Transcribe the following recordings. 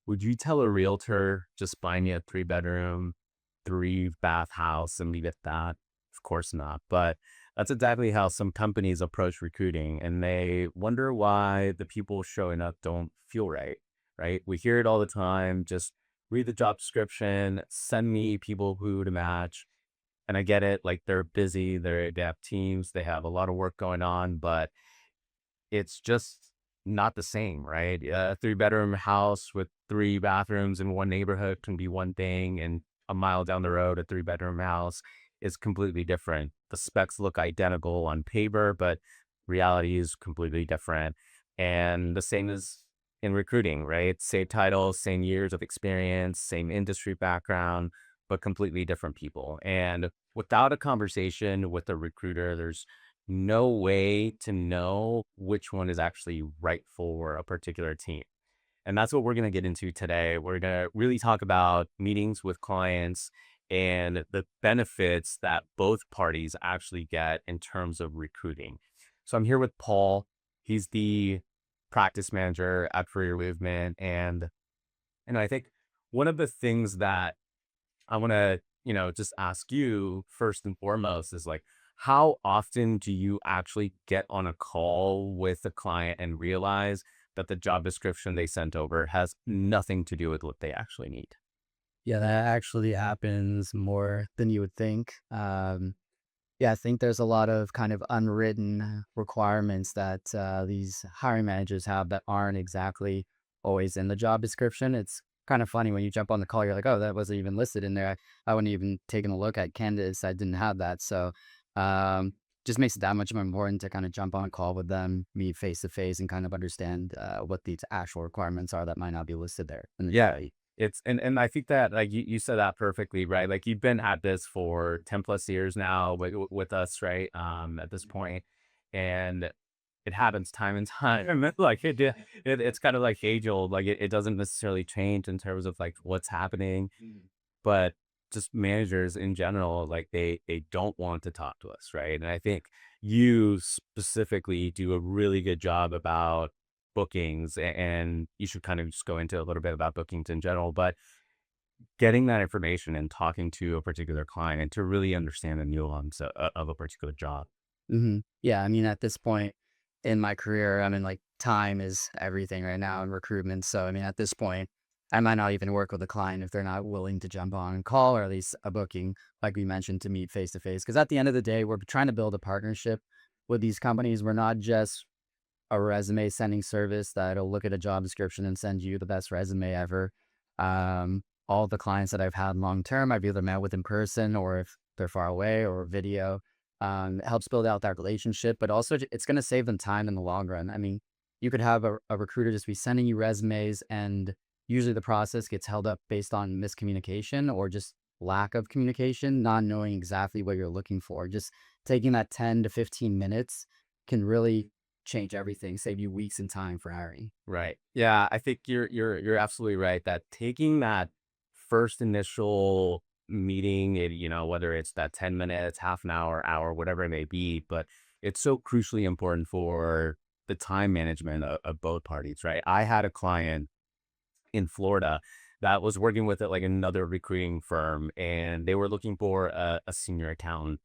Would you tell a realtor, just buy me a 3 bedroom, 3 bath house and leave it at that? Of course not. But that's exactly how some companies approach recruiting. And they wonder why the people showing up don't feel right. Right. We hear it all the time. Just read the job description, send me people who to match. And I get it. Like they're busy, they have teams, they have a lot of work going on, but it's just not the same, right? A 3 bedroom house with 3 bathrooms in one neighborhood can be one thing, and a mile down the road, a 3 bedroom house is completely different. The specs look identical on paper, but reality is completely different. And the same is in recruiting, right? Same title, same years of experience, same industry background, but completely different people. And without a conversation with a recruiter, there's no way to know which one is actually right for a particular team. And that's what we're going to get into today. We're going to really talk about meetings with clients and the benefits that both parties actually get in terms of recruiting. So I'm here with Paul. He's the practice manager at Career Movement. And I think one of the things that I want to, just ask you first and foremost is like, how often do you actually get on a call with a client and realize that the job description they sent over has nothing to do with what they actually need? Yeah, that actually happens more than you would think. Yeah, I think there's a lot of kind of unwritten requirements that these hiring managers have that aren't exactly always in the job description. It's kind of funny when you jump on the call, you're like, oh, that wasn't even listed in there. I wouldn't even taken a look at candidates that didn't have that. So um, just makes it that much more important to kind of jump on a call with them, meet face to face, and kind of understand what the actual requirements are that might not be listed there in the Yeah, JD. and I think that like you said that perfectly, right? Like you've been at this for 10 plus years now with us, right? At this point, and it happens time and time. Like it's kind of like age old. Like it doesn't necessarily change in terms of like what's happening, but just managers in general, like they don't want to talk to us, right? And I think you specifically do a really good job about bookings, and you should kind of just go into a little bit about bookings in general, but getting that information and talking to a particular client and to really understand the nuance of a particular job. Yeah, I mean, at this point in my career, I mean, like time is everything right now in recruitment. So, I mean, at this point, I might not even work with a client if they're not willing to jump on a call or at least a booking, like we mentioned, to meet face to face. Because at the end of the day, we're trying to build a partnership with these companies. We're not just a resume sending service that'll look at a job description and send you the best resume ever. All the clients that I've had long term, I've either met with in person or if they're far away or video. It helps build out that relationship, but also it's going to save them time in the long run. I mean, you could have a recruiter just be sending you resumes, and usually the process gets held up based on miscommunication or just lack of communication, not knowing exactly what you're looking for. Just taking that 10 to 15 minutes can really change everything, save you weeks in time for hiring. Right. Yeah, I think you're absolutely right that taking that first initial meeting, whether it's that 10 minutes, half an hour, whatever it may be, but it's so crucially important for the time management of both parties, right? I had a client in Florida that was working with like another recruiting firm, and they were looking for a senior accountant.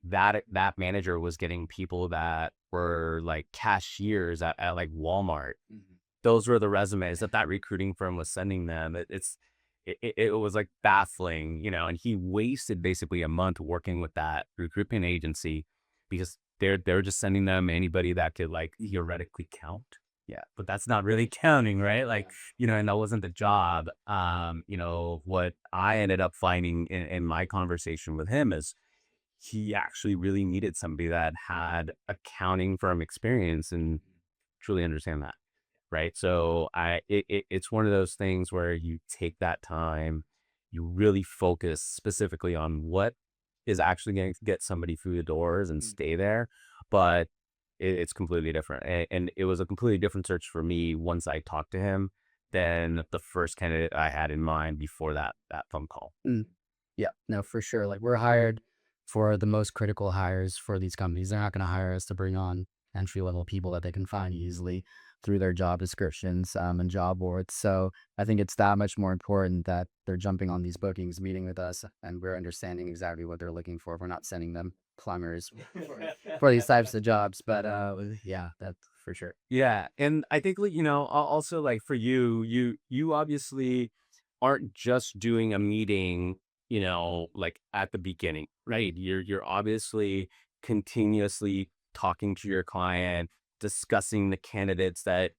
That manager was getting people that were like cashiers at like Walmart. Mhm. Those were the resumes that recruiting firm was sending them. It was like baffling, and he wasted basically a month working with that recruitment agency because they're just sending them anybody that could like theoretically count. Yeah, but that's not really counting, right? Like, Yeah. and that wasn't the job. What I ended up finding in my conversation with him is he actually really needed somebody that had accounting firm experience and truly understand that. Right. So it's one of those things where you take that time, you really focus specifically on what is actually going to get somebody through the doors and Mm. stay there. But it's completely different. And it was a completely different search for me once I talked to him than the first candidate I had in mind before that phone call. Mm. Yeah, no, for sure. Like we're hired for the most critical hires for these companies. They're not going to hire us to bring on entry level people that they can find easily. through their job descriptions and job boards. So I think it's that much more important that they're jumping on these bookings, meeting with us, and we're understanding exactly what they're looking for. We're not sending them plumbers for these types of jobs. But yeah, that's for sure. Yeah, and I think, like, also, like, for you, you obviously aren't just doing a meeting, like, at the beginning, right? You're obviously continuously talking to your client, discussing the candidates that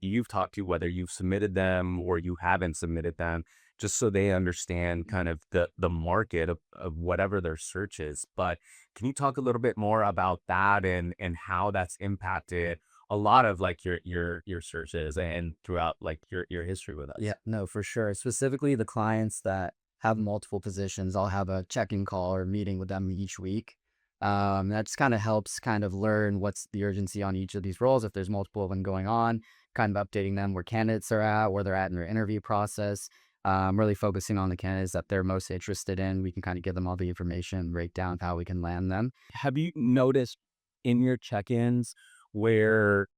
you've talked to, whether you've submitted them or you haven't submitted them, just so they understand kind of the market of whatever their search is. But can you talk a little bit more about that and how that's impacted a lot of, like, your searches and throughout, like, your history with Yeah, us? no, for sure. Specifically, the clients that have multiple positions, I'll have a check-in call or meeting with them each week. That just kind of helps kind of learn what's the urgency on each of these roles. If there's multiple of them going on, kind of updating them where candidates are at, where they're at in their interview process. Really focusing on the candidates that they're most interested in. We can kind of give them all the information, break down how we can land them. Have you noticed in your check-ins where,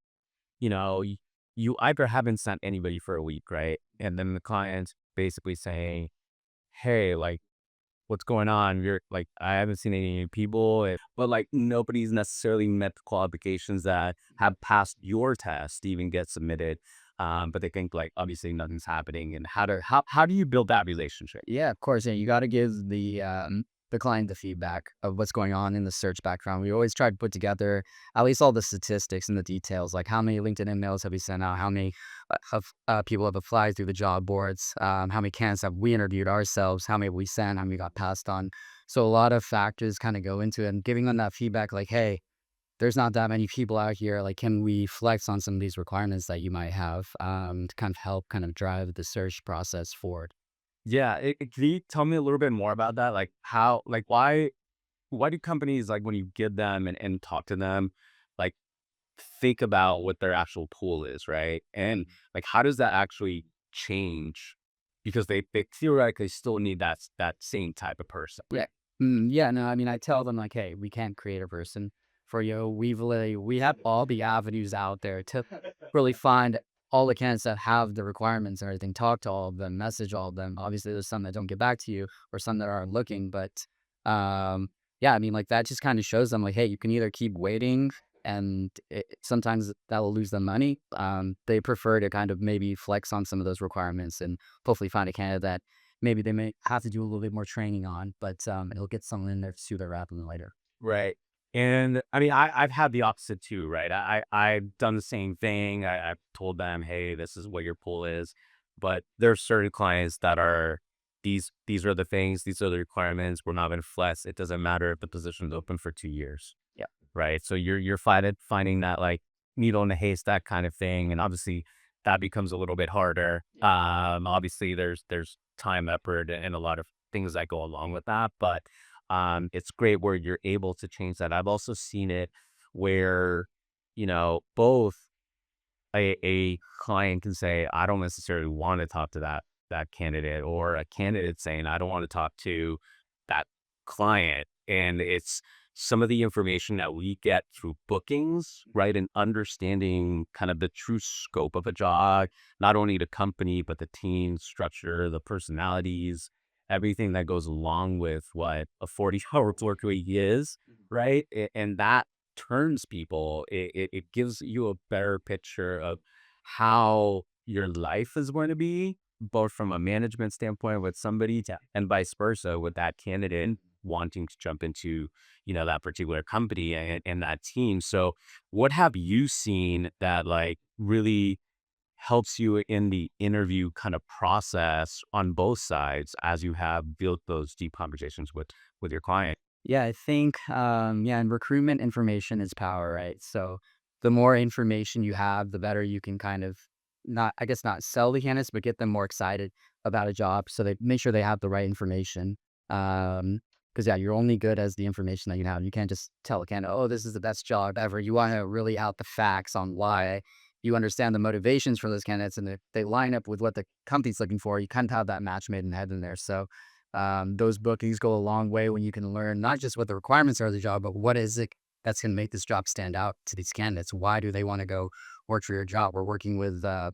you either haven't sent anybody for a week, right? And then the client's basically saying, "Hey, like, what's going on? You're like, I haven't seen any new people," but, like, nobody's necessarily met the qualifications that have passed your test to even get submitted. But they think, like, obviously nothing's happening. And how do you build that relationship? Yeah, of course. Yeah, you got to give the client the feedback of what's going on in the search background. We always try to put together at least all the statistics and the details, like how many LinkedIn emails have we sent out, how many people have applied through the job boards, how many candidates have we interviewed ourselves, how many we sent, how many got passed on. So a lot of factors kind of go into it, and giving them that feedback, like, hey, there's not that many people out here. Like, can we flex on some of these requirements that you might have to kind of help kind of drive the search process forward? Yeah, can you tell me a little bit more about that? Like, how, like, why do companies, like, when you give them and talk to them, like, think about what their actual pool is, right? And, like, how does that actually change? Because they theoretically still need that same type of person. Yeah. Yeah, no, I mean, I tell them like, "Hey, we can't create a person for you. We have all the avenues out there to really find all the candidates that have the requirements and everything. Talk to all of them, message all of them. Obviously, there's some that don't get back to you or some that aren't looking, but yeah, I mean, like that just kind of shows them like, hey, you can either keep waiting and sometimes that will lose them money. They prefer to kind of maybe flex on some of those requirements and hopefully find a candidate that maybe they may have to do a little bit more training on, but, it'll get someone in there sooner rather than later. Right. And I mean, I've had the opposite too, right? I've done the same thing. I've told them, hey, this is what your pool is. But there are certain clients that are, these are the things, these are the requirements. We're not going to flex. It doesn't matter if the position's open for 2 years. Yeah. Right. So you're finding that, like, needle in a haystack kind of thing. And obviously that becomes a little bit harder. Yeah. Obviously there's time, effort, and a lot of things that go along with that. But it's great where you're able to change that. I've also seen it where, both a client can say, I don't necessarily want to talk to that candidate, or a candidate saying, I don't want to talk to that client. And it's some of the information that we get through bookings, right? And understanding kind of the true scope of a job, not only the company, but the team structure, the personalities, everything that goes along with what a 40-hour work week is, right? And that turns people, it gives you a better picture of how your life is going to be, both from a management standpoint with somebody, and vice versa with that candidate wanting to jump into, that particular company and that team. So what have you seen that, like, really helps you in the interview kind of process on both sides as you have built those deep conversations with your client? Yeah, I think, yeah, and recruitment information is power, right? So the more information you have, the better you can kind of not, I guess, not sell the candidates, but get them more excited about a job. So they make sure they have the right information. Because yeah, you're only good as the information that you have. You can't just tell a candidate, oh, this is the best job ever. You want to really out the facts on why you understand the motivations for those candidates and they line up with what the company's looking for. You kind of have that match made in heaven in there. So those bookings go a long way when you can learn not just what the requirements are of the job, but what is it that's going to make this job stand out to these candidates? Why do they want to go work for your job. We're working with a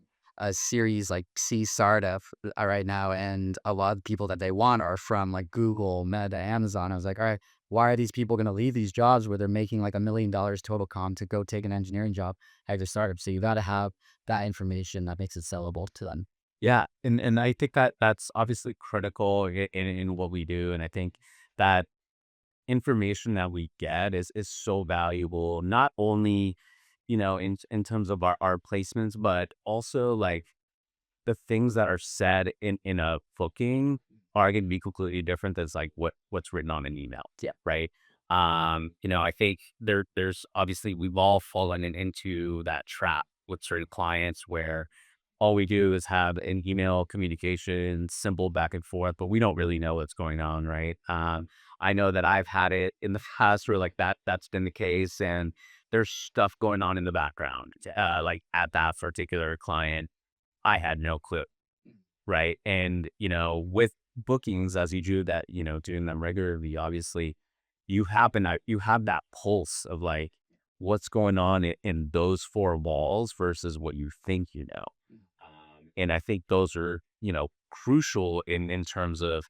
series like C startup right now, and a lot of people that they want are from like Google, Meta, Amazon. I was like, all right, why are these people going to leave these jobs where they're making like $1 million total comp to go take an engineering job at a startup? So you got to have that information that makes it sellable to them. Yeah, and I think that that's obviously critical in what we do, and I think that information that we get is so valuable, not only, in terms of our placements, but also like the things that are said in a booking are going to be completely different than like what's written on an email, Yeah. right? I think there's obviously we've all fallen into that trap with certain clients where all we do is have an email communication, simple back and forth, but we don't really know what's going on, right? I know that I've had it in the past where like that's been the case, and there's stuff going on in the background, like at that particular client I had no clue, right? And, with bookings as you do that, doing them regularly, obviously, you have that pulse of like what's going on in those four walls versus what you think you know. And I think those are, crucial in terms of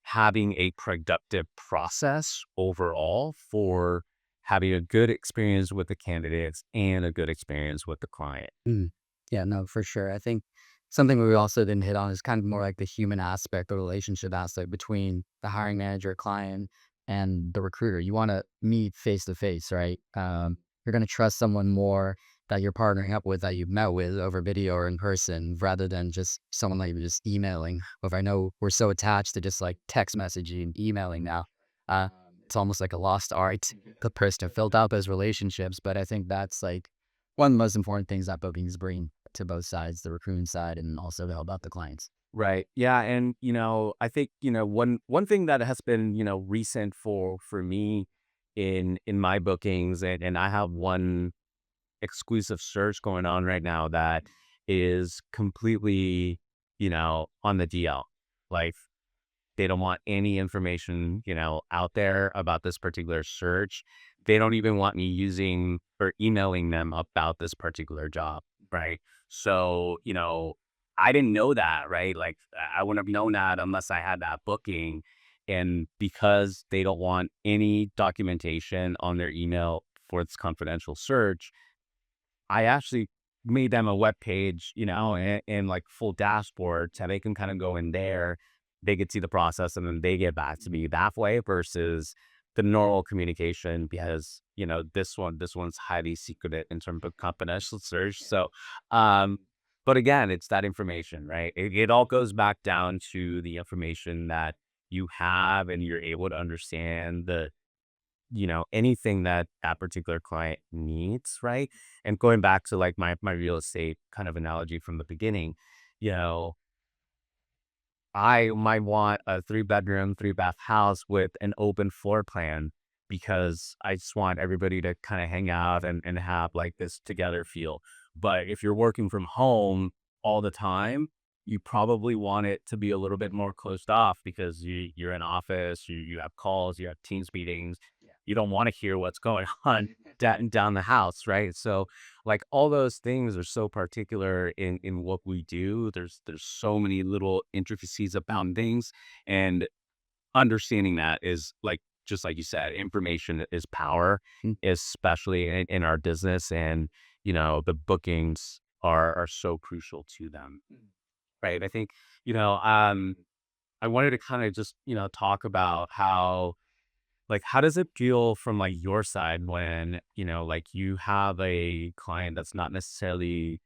having a productive process overall for having a good experience with the candidates and a good experience with the client. Mm. Yeah, no, for sure. I think something we also didn't hit on is kind of more like the human aspect, the relationship aspect between the hiring manager, client, and the recruiter. You want to meet face to face, right? You're going to trust someone more that you're partnering up with that you've met with over video or in person rather than just someone that you're just emailing. If I know we're so attached to just like text messaging, emailing now, uh, it's almost like a lost art. The person to build up those relationships, but I think that's like one of the most important things that bookings bring to both sides, the recruiting side and also to help out the clients. Right. Yeah, and I think, one thing that has been, recent for me in my bookings, and I have one exclusive search going on right now that is completely, on the DL. Like they don't want any information, out there about this particular search. They don't even want me using or emailing them about this particular job, right? So, I didn't know that, right? Like I wouldn't have known that unless I had that booking. And because they don't want any documentation on their email for this confidential search, I actually made them a web page, and like full dashboard so they can kind of go in there, they could see the process and then they get back to me that way versus the normal communication because, this one's highly secretive in terms of confidential search. So, um, but again, it's that information, right? It all goes back down to the information that you have and you're able to understand anything that that particular client needs, right? And going back to like my real estate kind of analogy from the beginning, you know, I might want a three-bedroom, three-bath house with an open floor plan because I just want everybody to kind of hang out and have like this together feel. But if you're working from home all the time, you probably want it to be a little bit more closed off because you're in office, you have calls, you have Teams meetings. You don't want to hear what's going on down the house, right? So like all those things are so particular in what we do. There's so many little intricacies about things, and understanding that is like just like you said, information is power, Mm. especially in our business, and the bookings are so crucial to them, right? I think you know I wanted to kind of just talk about how does it feel from like your side when like you have a client that's not necessarily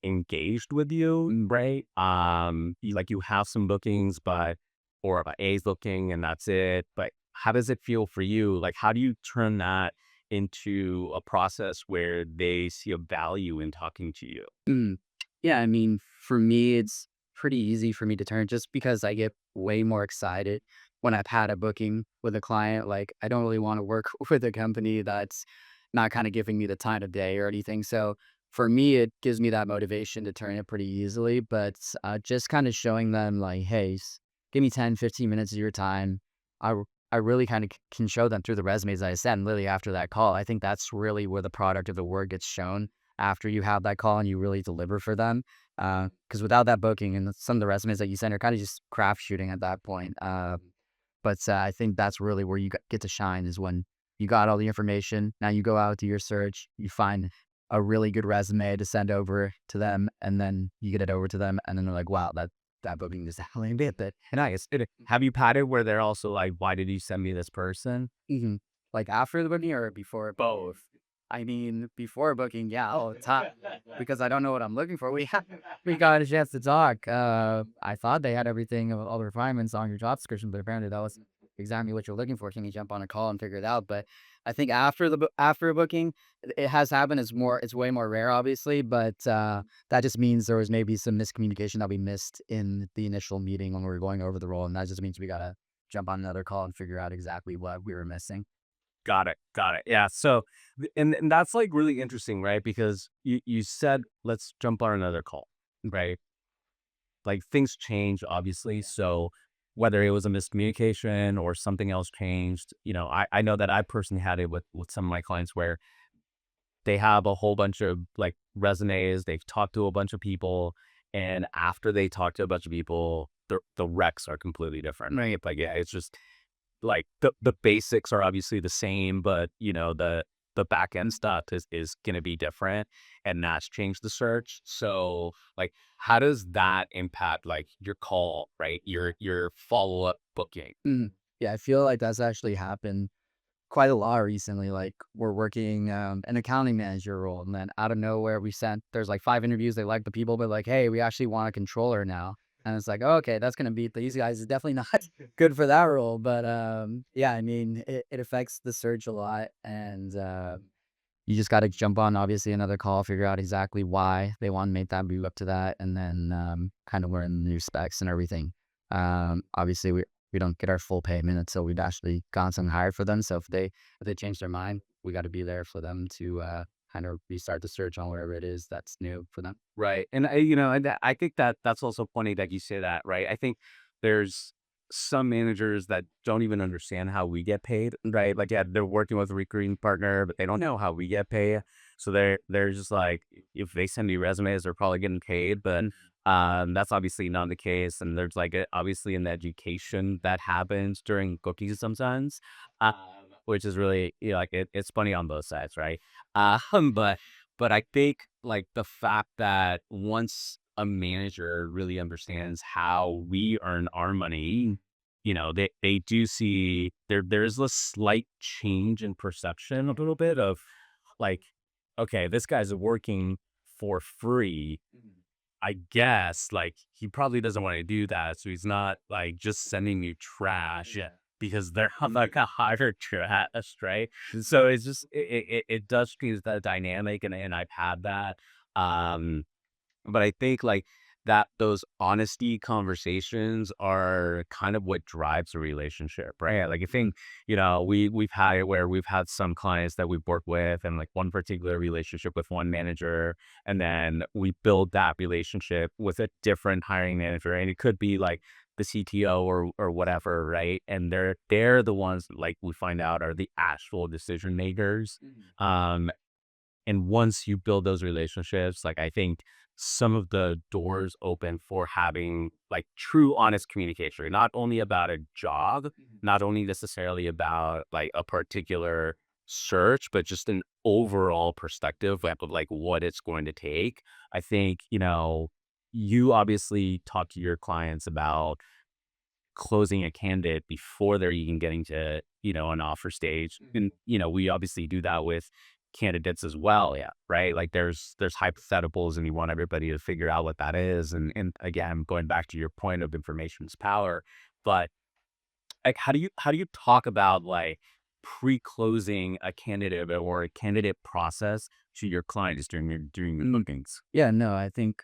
engaged with you, right? Like you have some bookings, but or about A's booking and that's it. But how does it feel for you? Like, how do you turn that into a process where they see a value in talking to you? Mm. Yeah, I mean, for me, it's pretty easy for me to turn just because I get way more excited when I've had a booking with a client. Like, I don't really want to work with a company that's not kind of giving me the time of day or anything. So for me, it gives me that motivation to turn it pretty easily. But just kind of showing them, like, hey, give me 10, 15 minutes of your time. I really kind of can show them through the resumes I send literally after that call. I think that's really where the product of the work gets shown after you have that call and you really deliver for them. Because without that booking and some of the resumes that you send are kind of just craft shooting at that point. But I think that's really where you get to shine is when you got all the information. Now you go out, do your search, you find a really good resume to send over to them, and then you get it over to them, and then they're like, "Wow, that booking is definitely did that." Nice. Have you had it where they're also like, "Why did you send me this person?" Mhm. Like after the booking or before booking? Both. I mean, before booking, yeah, all the time because I don't know what I'm looking for. We got a chance to talk. I thought they had everything, all the requirements on your job description, but apparently that wasn't exactly what you're looking for. Can you jump on a call and figure it out? But I think after a booking, it has happened. It's way more rare, obviously, but that just means there was maybe some miscommunication that we missed in the initial meeting when we were going over the role, and that just means we gotta jump on another call and figure out exactly what we were missing. Got it. Got it. Yeah. So, and that's like really interesting, right? Because you said let's jump on another call, right? Like things change, obviously. So whether it was a miscommunication or something else changed, I know that I personally had it with some of my clients where they have a whole bunch of like resumes, they've talked to a bunch of people, and after they talk to a bunch of people, the recs are completely different, right? Like, yeah, it's just like the basics are obviously the same, but the back end stuff is gonna be different, and that's changed the search. So like how does that impact like your call, right? Your follow-up booking. Mhm. Yeah, I feel like that's actually happened quite a lot recently. Like we're working an accounting manager role, and then out of nowhere, there's like 5 interviews. They like the people, but like, hey, we actually want a controller now. And it's like, oh, okay, that's gonna beat these guys. Is definitely not good for that role. But yeah, I mean, it affects the search a lot, and you just got to jump on obviously another call, figure out exactly why they want to make that move up to that, and then kind of learn the new specs and everything. Obviously, we don't get our full payment until we've actually gone and hired for them. So if they change their mind, we got to be there for them to kind of restart the search on whatever it is that's new for them. Right. And I think that that's also funny that you say that, right? I think there's some managers that don't even understand how we get paid, right? Like, yeah, they're working with a recruiting partner, but they don't know how we get paid. So they're just like, if they send me resumes, they're probably getting paid, but that's obviously not the case. And there's like obviously an education that happens during cookies sometimes, um, which is really like it's funny on both sides, right? But I think, like, the fact that once a manager really understands how we earn our money, they do see there's a slight change in perception a little bit of, like, "Okay, this guy's working for free. I guess, like, he probably doesn't wanna do that, so he's not, like, just sending you trash because they're on, like, a higher trash, right? So it's just it does change the dynamic, and I've had that, but I think, like, that those honesty conversations are kind of what drives a relationship, right? Like, I think, we've had it where we've had some clients that we've worked with and, like, one particular relationship with one manager, and then we build that relationship with a different hiring manager, and it could be, like, the CTO or whatever, right? And they're the ones, like, we find out are the actual decision makers, um, and once you build those relationships, like I think some of the doors open for having like true honest communication, not only about a job, not only necessarily about like a particular search, but just an overall perspective of like what it's going to take. I think, you obviously talk to your clients about closing a candidate before they're even getting to, an offer stage. And, we obviously do that with candidates as well. Yeah. Right. Like there's hypotheticals and you want everybody to figure out what that is. And again, going back to your point of information is power. But like how do you talk about like pre-closing a candidate or a candidate process to your clients during your bookings? Yeah, no, I think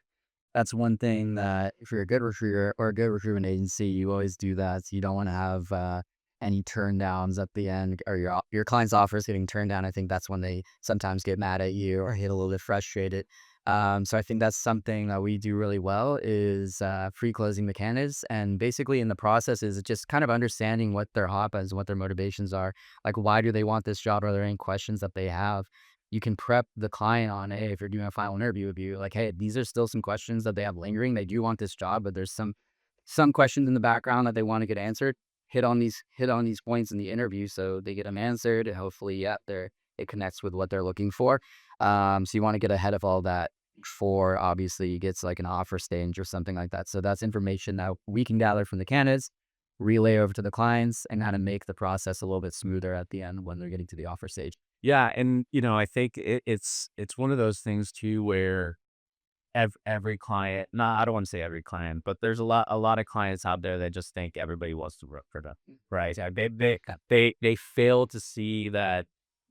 that's one thing that if you're a good recruiter or a good recruitment agency, you always do that. So you don't want to have any turn downs at the end or your client's offers getting turned down. I think that's when they sometimes get mad at you or get a little bit frustrated. So I think that's something that we do really well is pre-closing the candidates. And basically in the process is just kind of understanding what their hot buttons, what their motivations are. Like, why do they want this job? Are there any questions that they have? you can prep the client on, hey, if you're doing a final interview with you, like, hey, these are still some questions that they have lingering. They do want this job, but there's some questions in the background that they want to get answered. Hit on these points in the interview so they get them answered. And hopefully, yeah, it connects with what they're looking for. So you want to get ahead of all that before obviously it gets like an offer stage or something like that. So that's information that we can gather from the candidates, relay over to the clients, and kind of make the process a little bit smoother at the end when they're getting to the offer stage. Yeah, and I think it's one of those things too where every client, no, I don't want to say every client, but there's a lot of clients out there that just think everybody wants to work for them, right? They fail to see that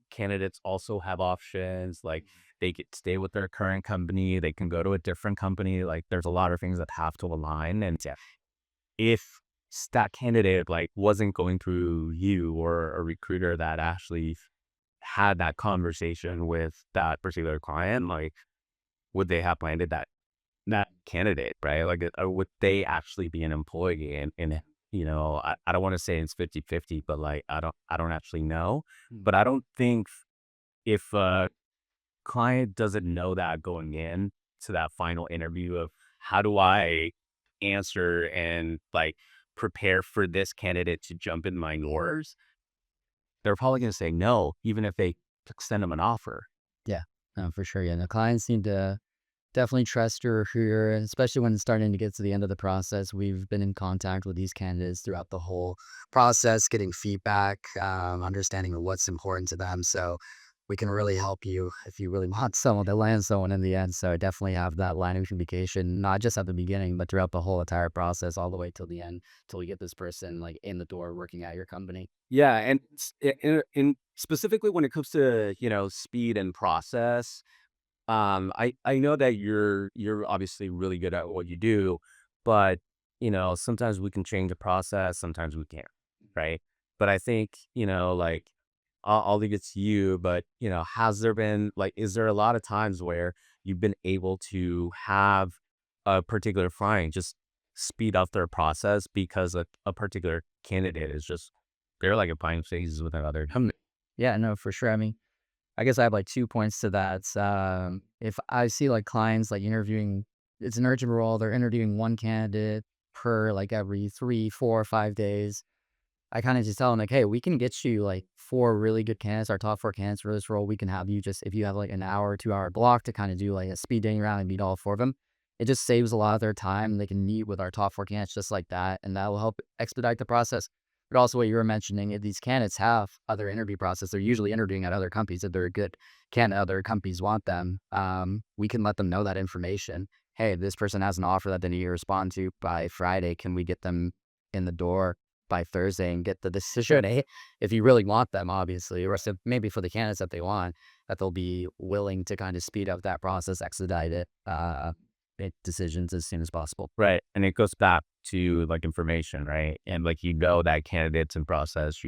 candidates also have options. Like they could stay with their current company, they can go to a different company. Like there's a lot of things that have to align, and yeah, if that candidate like wasn't going through you or a recruiter that actually had that conversation with that particular client, like would they have landed that candidate, right? Like, would they actually be an employee? And I don't want to say it's 50-50, but like, I don't actually know. Mm. But I don't think if a client doesn't know that going in to that final interview of how do I answer and like prepare for this candidate to jump in my doors, they're probably going to say no, even if they extend them an offer. Yeah, no, for sure. Yeah, the clients need to definitely trust your recruiter, and especially when it's starting to get to the end of the process. We've been in contact with these candidates throughout the whole process, getting feedback, understanding what's important to them. So we can really help you if you really want someone to land someone in the end. So definitely have that line of communication, not just at the beginning, but throughout the whole entire process, all the way till the end, till you get this person like in the door working at your company. Yeah, and in specifically when it comes to speed and process, I know that you're obviously really good at what you do, but sometimes we can change the process, sometimes we can't, right? But I think like I'll leave it to you, but has there been like is there a lot of times where you've been able to have a particular client just speed up their process because a particular candidate is just they're like applying phases with another company. Yeah, no, for sure. I mean, I guess I have like 2 points to that. If I see like clients like interviewing, it's an urgent role, they're interviewing one candidate per like every 3, 4, 5 days. I kind of just tell them like, hey, we can get you like 4 really good candidates, our top 4 candidates for this role. We can have you just if you have like an hour, 2 hour block to kind of do like a speed dating round and meet all 4 of them. It just saves a lot of their time. They can meet with our top 4 candidates just like that, and that will help expedite the process. But also, what you were mentioning, if these candidates have other interview process, they're usually interviewing at other companies. If they're a good candidate, other companies want them. We can let them know that information. Hey, this person has an offer that they need to respond to by Friday. Can we get them in the door by Thursday and get the decision? If you really want them, obviously, or so maybe for the candidates that they want, that they'll be willing to kind of speed up that process, expedite it, make decisions as soon as possible. Right, and it goes back to, like, information, right? And, like, that candidates in process,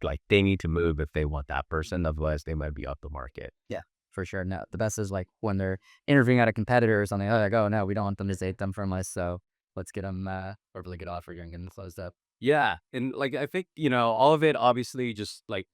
like, they need to move if they want that person, otherwise they might be off the market. Yeah, for sure. No, the best is like when they're interviewing at a competitor or something. Oh, like, oh no, we don't want them to take them from us. So let's get them a really good offer here and get them closed up. Yeah, and, like, I think, all of it obviously just, like,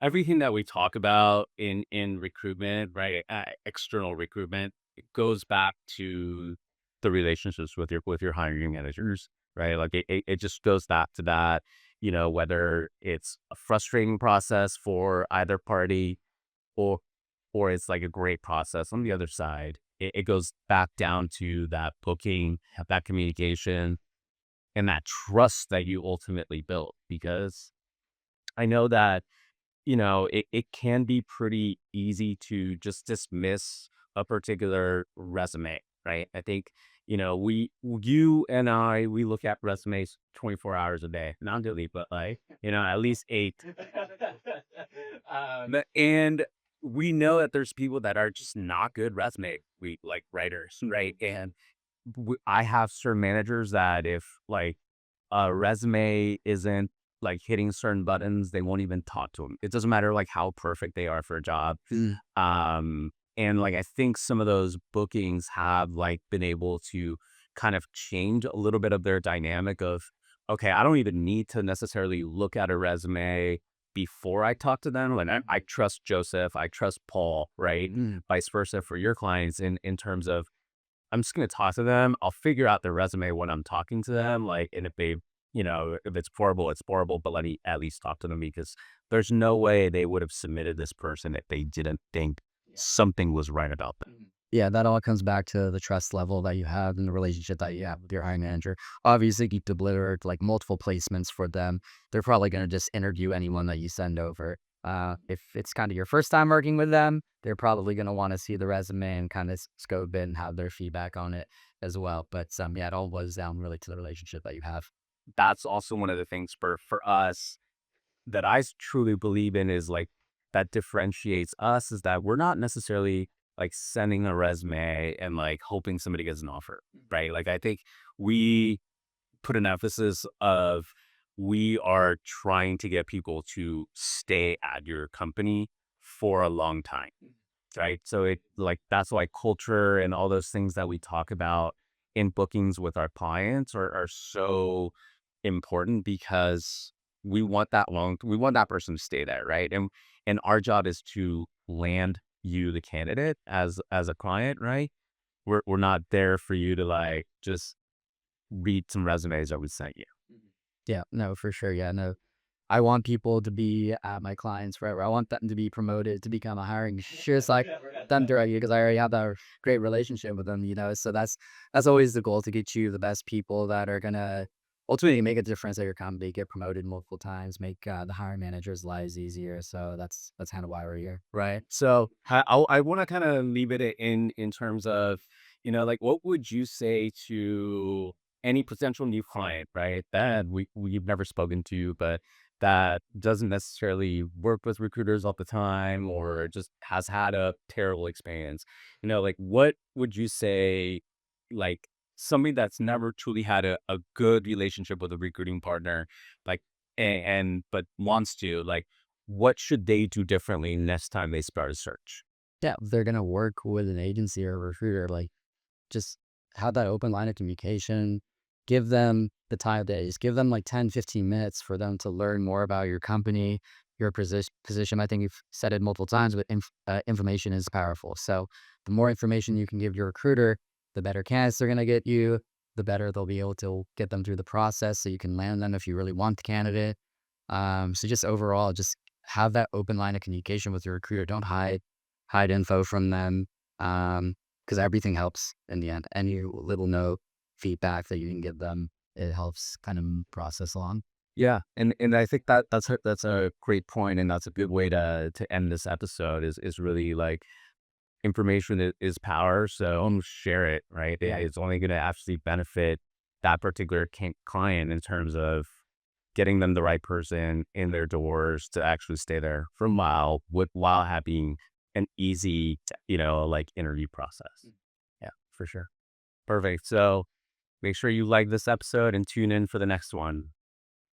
everything that we talk about in recruitment, right, external recruitment, it goes back to the relationships with your hiring managers, right? Like it just goes back to that, whether it's a frustrating process for either party or it's like a great process on the other side. It goes back down to that booking, that communication, and that trust that you ultimately built. Because I know that it can be pretty easy to just dismiss a particular resume, right? I think, you and we look at resumes 24 hours a day, not daily, but like, at least eight. And we know that there's people that are just not good resume like writers, right? And I have certain managers that if like a resume isn't like hitting certain buttons, they won't even talk to them. It doesn't matter like how perfect they are for a job. Mm. And like I think some of those bookings have like been able to kind of change a little bit of their dynamic of, okay, I don't even need to necessarily look at a resume before I talk to them. Like I trust Joseph, I trust Paul, right? Mm, Vice versa for your clients in terms of I'm just gonna talk to them. I'll figure out their resume when I'm talking to them. Like, and if they, if it's horrible, it's horrible. But let me at least talk to them because there's no way they would have submitted this person if they didn't think something was right about them. yeah, that all comes back to the trust level that you have and the relationship that you have with your hiring manager. Obviously, you delivered like multiple placements for them. They're probably going to just interview anyone that you send over. If it's kind of your first time working with them, they're probably going to want to see the resume and kind of scope it and have their feedback on it as well. But yeah, it all boils down really to the relationship that you have. That's also one of the things for us that truly believe in is like that differentiates us is that we're not necessarily like sending a resume and like hoping somebody gets an offer, right? Like I think we put an emphasis of we are trying to get people to stay at your company for a long time, right? So it like that's why culture and all those things that we talk about in bookings with our clients are so important because we want that person to stay there, right? And our job is to land you the candidate as a client, right? We're not there for you to like just read some resumes that we sent you. Yeah, no, for sure. Yeah, no, I want people to be at my clients forever. I want them to be promoted to become a hiring just like them directly because I already have that great relationship with them, you know. So that's always the goal to get you the best people that are gonna ultimately make a difference at your company, get promoted multiple times, make the hiring managers' lives easier. So that's kind of why we're here, right? So I want to kind of leave it in terms of, like what would you say to any potential new client, right? That we've never spoken to, but that doesn't necessarily work with recruiters all the time or just has had a terrible experience. Like what would you say, like somebody that's never truly had a good relationship with a recruiting partner, like and but wants to, like what should they do differently next time they start a search? Yeah, if they're gonna work with an agency or a recruiter, like just have that open line of communication. Give them the time of day. Just give them like 10, 15 minutes for them to learn more about your company, your position. I think you've said it multiple times, but information is powerful. So the more information you can give your recruiter, the better candidates they're going to get you, the better they'll be able to get them through the process so you can land them if you really want the candidate. So just overall, just have that open line of communication with your recruiter. Don't hide info from them. Because everything helps in the end. Any little note, feedback that you can give them, it helps kind of process along. Yeah, and I think that that's a great point, and that's a good way to end this episode. Is really like information is power, so share it, right? It's only going to actually benefit that particular client in terms of getting them the right person in their doors to actually stay there for a while, while having an easy, like interview process. Yeah, for sure. Perfect. So make sure you like this episode and tune in for the next one.